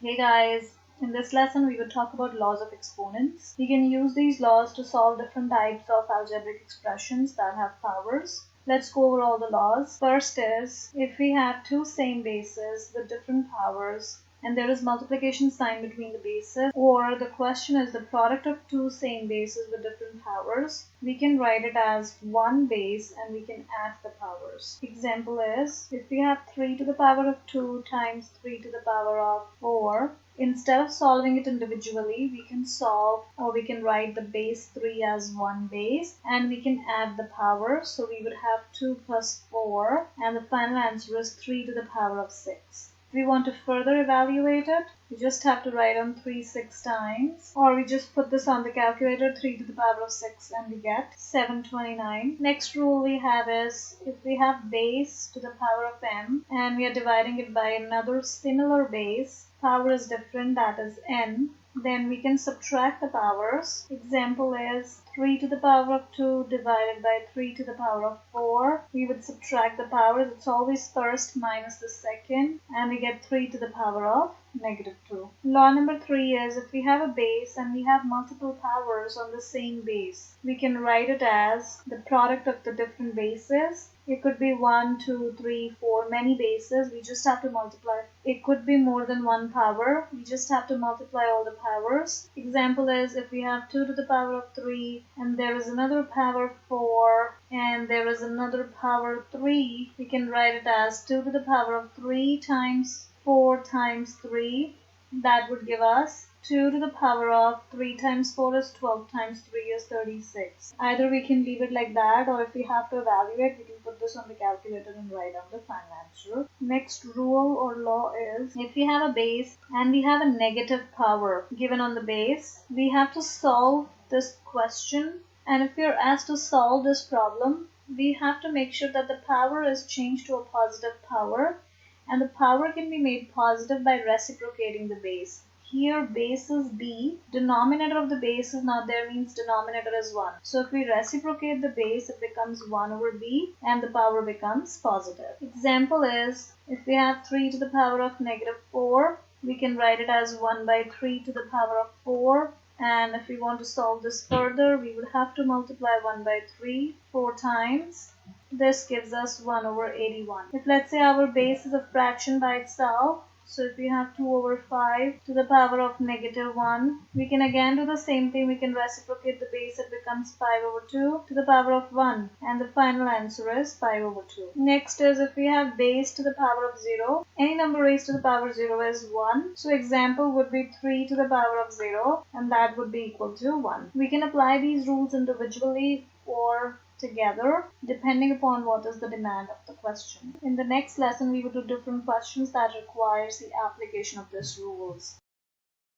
Hey guys, in this lesson we will talk about laws of exponents. We can use these laws to solve different types of algebraic expressions that have powers. Let's go over all the laws. First is, if we have two same bases with different powers and there is multiplication sign between the bases, or the question is the product of two same bases with different powers, we can write it as one base and we can add the powers. Example is, if we have 3 to the power of 2 times 3 to the power of 4, instead of solving it individually, we can solve, or we can write the base 3 as one base and we can add the power. So we would have 2 plus 4 and the final answer is 3 to the power of 6. If we want to further evaluate it, we just have to write on 3 6 times, or we just put this on the calculator, 3 to the power of 6, and we get 729. Next rule we have is, if we have base to the power of m and we are dividing it by another similar base, power is different, that is n, then we can subtract the powers. Example is 3 to the power of 2 divided by 3 to the power of 4. We would subtract the powers. It's always first minus the second, and we get 3 to the power of -2. Law number 3 is, if we have a base and we have multiple powers on the same base, we can write it as the product of the different bases. It could be 1, 2, 3, 4, many bases. We just have to multiply. It could be more than one power. We just have to multiply all the powers. Example is, if we have 2 to the power of 3 and there is another power 4 and there is another power 3, we can write it as 2 to the power of 3 times 4 times 3. That would give us 2 to the power of 3 times 4 is 12 times 3 is 36. Either we can leave it like that, or if we have to evaluate, we can put this on the calculator and write down the final answer. Next rule or law is, if we have a base and we have a negative power given on the base, we have to solve this question. And if we are asked to solve this problem, we have to make sure that the power is changed to a positive power, and the power can be made positive by reciprocating the base. Here base is b, denominator of the base is not there, means denominator is 1. So if we reciprocate the base, it becomes 1 over b and the power becomes positive. Example is, if we have 3 to the power of -4, we can write it as 1 by 3 to the power of 4. And if we want to solve this further, we would have to multiply 1 by 3 4 times. This gives us 1 over 81. If let's say our base is a fraction by itself, so if we have 2 over 5 to the power of -1, we can again do the same thing. We can reciprocate the base. It becomes 5 over 2 to the power of 1. And the final answer is 5 over 2. Next is, if we have base to the power of 0, any number raised to the power of 0 is 1. So example would be 3 to the power of 0, and that would be equal to 1. We can apply these rules individually or together, depending upon what is the demand of the question. In the next lesson, we will do different questions that requires the application of these rules.